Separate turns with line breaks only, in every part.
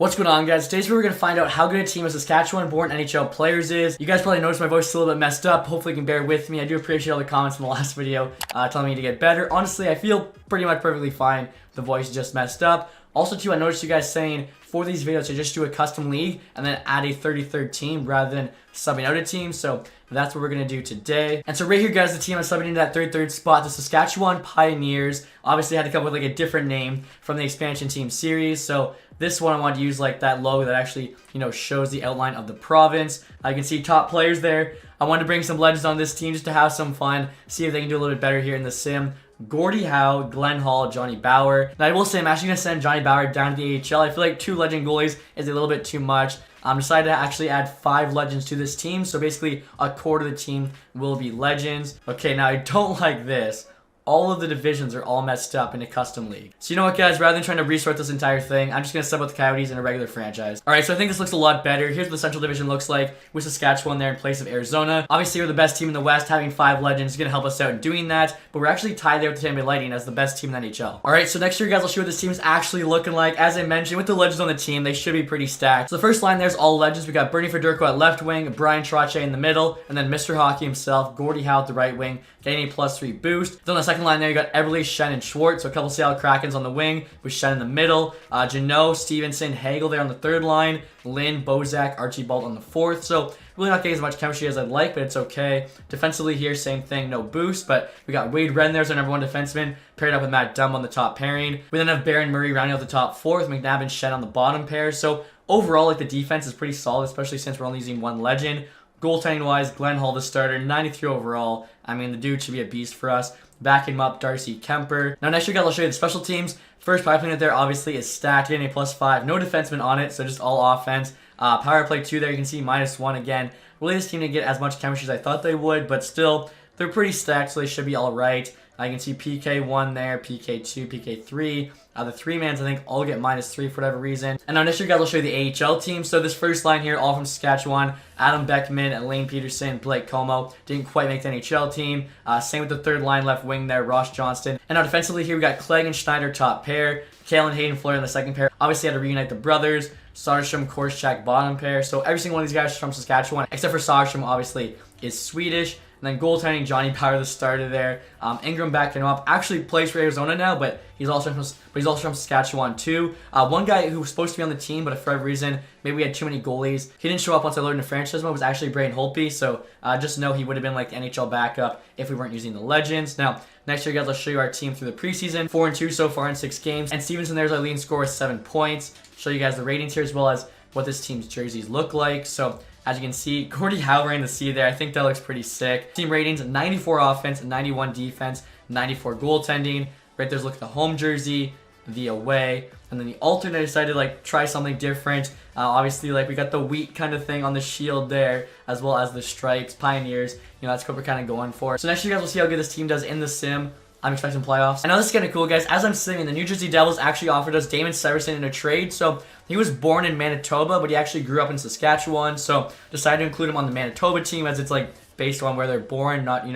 What's going on, guys? Today's where we're going to find out how good a team of Saskatchewan-born NHL players is. You guys probably noticed my voice is a little bit messed up. Hopefully you can bear with me. I do appreciate all the comments in the last video telling me to get better. Honestly, I feel pretty much perfectly fine. The voice is just messed up. Also, too, I noticed you guys saying for these videos to just do a custom league and then add a 33rd team rather than subbing out a team. So that's what we're going to do today. And so right here, guys, the team I'm subbing into that 33rd spot, the Saskatchewan Pioneers. Obviously, I had to come up with like a different name from the expansion team series. So this one I wanted to use like that logo that actually, shows the outline of the province. You can see top players there. I wanted to bring some legends on this team just to have some fun, see if they can do a little bit better here in the sim. Gordie Howe, Glenn Hall, Johnny Bower. Now I will say I'm actually going to send Johnny Bower down to the AHL. I feel like 2 legend goalies is a little bit too much. I'm decided to actually add 5 legends to this team. So basically a quarter of the team will be legends. Okay, now I don't like this. All of the divisions are all messed up in a custom league. So you know what, guys? Rather than trying to restart this entire thing, I'm just going to sub out the Coyotes in a regular franchise. Alright, so I think this looks a lot better. Here's what the Central Division looks like with Saskatchewan there in place of Arizona. Obviously, we're the best team in the West. Having 5 legends is going to help us out in doing that. But we're actually tied there with the Tampa Bay Lightning as the best team in the NHL. Alright, so next year, guys, I'll show you what this team is actually looking like. As I mentioned, with the legends on the team, they should be pretty stacked. So the first line there's all legends. We got Bernie Federko at left wing, Brian Trottier in the middle, and then Mr. Hockey himself, Gordie Howe at the right wing, getting a +3 boost. Then on the second line there, you got Everly, Shen, and Schwartz. So a couple Seattle Krakens on the wing with Shen in the middle. Janot, Stevenson, Hagel there on the third line. Lynn, Bozak, Archibald on the fourth. So really not getting as much chemistry as I'd like, but it's okay. Defensively here, same thing, no boost. But we got Wade Wren there as our #1 defenseman, paired up with Matt Dumb on the top pairing. We then have Baron Murray rounding out the top 4 with McNabb and Shen on the bottom pair. So overall, like the defense is pretty solid, especially since we're only using 1 legend. Goaltending wise, Glenn Hall the starter, 93 overall. I mean, the dude should be a beast for us. Backing him up, Darcy Kemper. Now next year, guys, I'll show you the special teams. First power play there obviously is stacked, getting a +5. No defenseman on it, so just all offense. Power play 2 there, you can see -1 again. Really, this team didn't get as much chemistry as I thought they would, but still, they're pretty stacked, so they should be all right. You can see PK1 there, PK2, PK3. The 3-mans, I think, all get -3 for whatever reason. And now next year, guys, I'll show you the AHL team. So this first line here, all from Saskatchewan. Adam Beckman, Elaine Peterson, Blake Como. Didn't quite make the NHL team. Same with the third line left wing there, Ross Johnston. And now defensively here, we got Clegg and Schneider top pair. Kale and Hayden Fleury in the second pair. Obviously had to reunite the brothers. Soderstrom, Korschak, bottom pair. So every single one of these guys is from Saskatchewan, except for Soderstrom, obviously, is Swedish. And then goaltending, Johnny Power, the starter there. Ingram backing him up. Actually plays for Arizona now, but he's also from Saskatchewan too. One guy who was supposed to be on the team, but for whatever reason, maybe we had too many goalies. He didn't show up once I loaded into franchise mode. Was actually Braden Holtby. So just know he would have been like the NHL backup if we weren't using the legends. Now next year, guys, I'll show you our team through the preseason. 4-2 so far in 6 games. And Stevenson there's our leading scorer with 7 points. Show you guys the ratings here as well as what this team's jerseys look like. So as you can see, Gordie Howe wearing the C there. I think that looks pretty sick. Team ratings, 94 offense, 91 defense, 94 goaltending. Right there's look at the home jersey, the away, and then the alternate. I decided to try something different. Obviously, we got the wheat kind of thing on the shield there, as well as the stripes, Pioneers. That's what we're kind of going for. So next year, guys, we'll see how good this team does in the sim. I'm expecting playoffs. I know this is kind of cool, guys. As I'm saying, the New Jersey Devils actually offered us Damon Severson in a trade. So he was born in Manitoba, but he actually grew up in Saskatchewan. So decided to include him on the Manitoba team as it's based on where they're born, not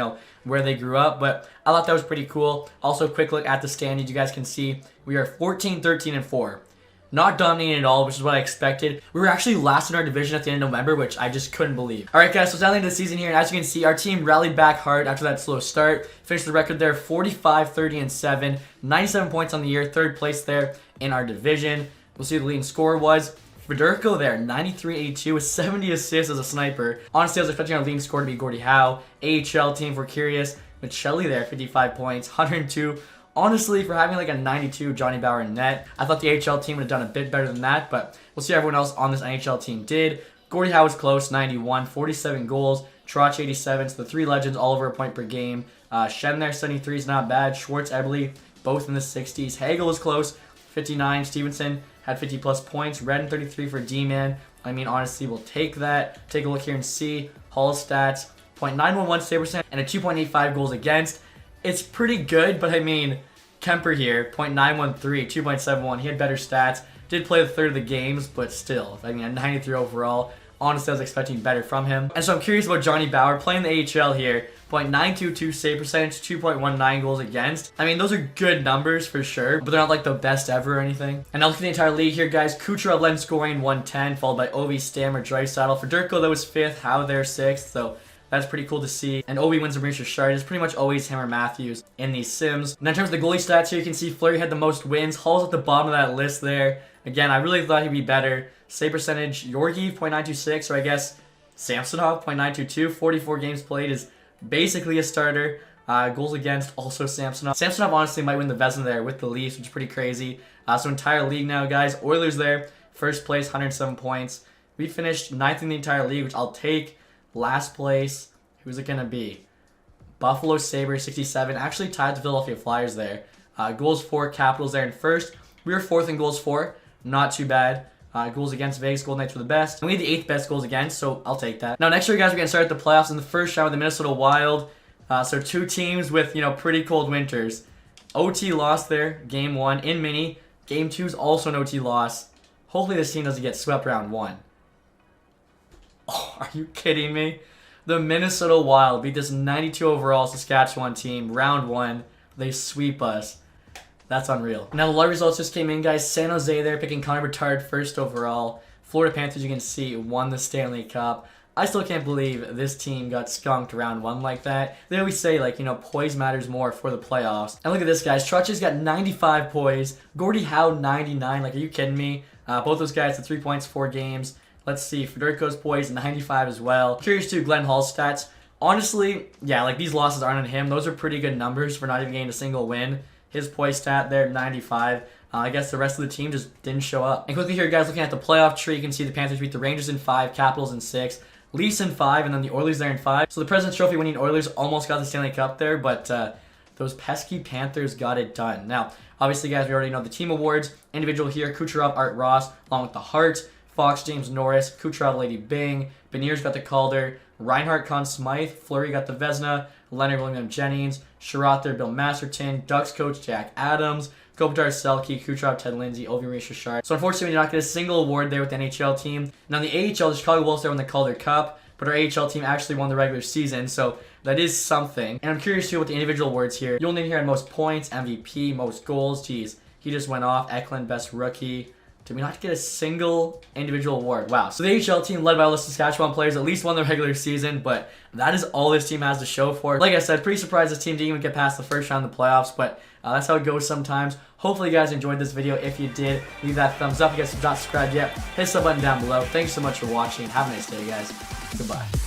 where they grew up. But I thought that was pretty cool. Also, quick look at the standings. You guys can see we are 14, 13, and 4. Not dominating at all, which is what I expected. We were actually last in our division at the end of November, which I just couldn't believe. Alright, guys, so it's now the end of the season here, and as you can see, our team rallied back hard after that slow start. Finished the record there, 45, 30, and 7. 97 points on the year, 3rd place there in our division. We'll see what the leading score was. Federico there, 93-82 with 70 assists as a sniper. Honestly, I was expecting our leading score to be Gordie Howe. AHL team, if we're curious, with Shelley there, 55 points, 102. Honestly, for having a 92 Johnny Bower in net, I thought the AHL team would have done a bit better than that, but we'll see how everyone else on this NHL team did. Gordie Howe was close, 91, 47 goals, Trotch 87, so the 3 legends all over a point per game. Shen there, 73 is not bad. Schwartz, Eberle, both in the 60s. Hagel was close, 59. Stevenson had 50-plus points. Redden, 33 for D-man. I mean, honestly, we'll take that. Take a look here and see. Hall's stats, .911 save percent and a 2.85 goals against. It's pretty good, but I mean, Kemper here, .913, 2.71. He had better stats. Did play the third of the games, but still, I mean, a 93 overall. Honestly, I was expecting better from him. And so I'm curious about Johnny Bower playing the AHL here. .922 save percentage, 2.19 goals against. I mean, those are good numbers for sure, but they're not like the best ever or anything. And now look at the entire league here, guys. Kucherov led in scoring 110, followed by Ovi, Stammer, Draisaitl. For Durko, that was 5th. How they're 6th, so that's pretty cool to see. And Ovi wins the Maurice Richard. It's pretty much always him or Matthews in these sims. And in terms of the goalie stats here, you can see Fleury had the most wins. Hall's at the bottom of that list there. Again, I really thought he'd be better. Save percentage, Georgiev, .926, or I guess Samsonov, .922. 44 games played is basically a starter. Goals against, also Samsonov. Samsonov honestly might win the Vezina there with the Leafs, which is pretty crazy. So entire league now, guys. Oilers there, first place, 107 points. We finished 9th in the entire league, which I'll take. Last place, who's it going to be? Buffalo Sabres, 67. Actually tied the Philadelphia Flyers there. Goals for, Capitals there in first. We were 4th in goals for. Not too bad. Goals against, Vegas Golden Knights were the best. And we had the 8th best goals against, so I'll take that. Now, next year, guys, we're going to start the playoffs in the first round with the Minnesota Wild. So 2 teams with, pretty cold winters. OT lost there, game 1 in mini. Game 2 is also an OT loss. Hopefully this team doesn't get swept round 1. Oh, are you kidding me? The Minnesota Wild beat this 92 overall Saskatchewan team round 1. They sweep us. That's unreal. Now, the lot of results just came in, guys. San Jose there picking Connor Bedard first overall. Florida Panthers, you can see, won the Stanley Cup. I still can't believe this team got skunked round 1 like that. They always say, poise matters more for the playoffs. And look at this, guys. Trotsch's got 95 poise. Gordie Howe, 99. Are you kidding me? Both those guys had 3 points, 4 games. Let's see. Federico's poise, 95 as well. Curious, too, Glenn Hall's stats. Honestly, yeah, these losses aren't on him. Those are pretty good numbers for not even getting a single win. His poise stat there, 95. I guess the rest of the team just didn't show up. And quickly here, guys, looking at the playoff tree, you can see the Panthers beat the Rangers in 5, Capitals in 6, Leafs in 5, and then the Oilers there in 5. So the President's Trophy winning Oilers almost got the Stanley Cup there, but those pesky Panthers got it done. Now, obviously, guys, we already know the team awards. Individual here, Kucherov, Art Ross, along with the Hart, Fox, James Norris, Kucherov, Lady Bing, Beniers got the Calder, Reinhardt, Conn Smythe, Fleury got the Vezina, Leonard, William Jennings, Sherratt there, Bill Masterton, Ducks coach Jack Adams, Kopitar, Selke, Kucherov, Ted Lindsay, Ovi, Maurice Richard. So unfortunately, we did not get a single award there with the NHL team. And on the AHL, the Chicago Wolves there won the Calder Cup, but our AHL team actually won the regular season, so that is something. And I'm curious too about the individual awards here. You'll need here on most points, MVP, most goals. Geez, he just went off. Eklund, best rookie. Did we not get a single individual award? Wow. So the AHL team, led by all the Saskatchewan players, at least won the regular season, but that is all this team has to show for it. Like I said, pretty surprised this team didn't even get past the first round of the playoffs, but that's how it goes sometimes. Hopefully you guys enjoyed this video. If you did, leave that thumbs up. If you guys have not subscribed yet, hit the sub button down below. Thanks so much for watching. Have a nice day, guys. Goodbye.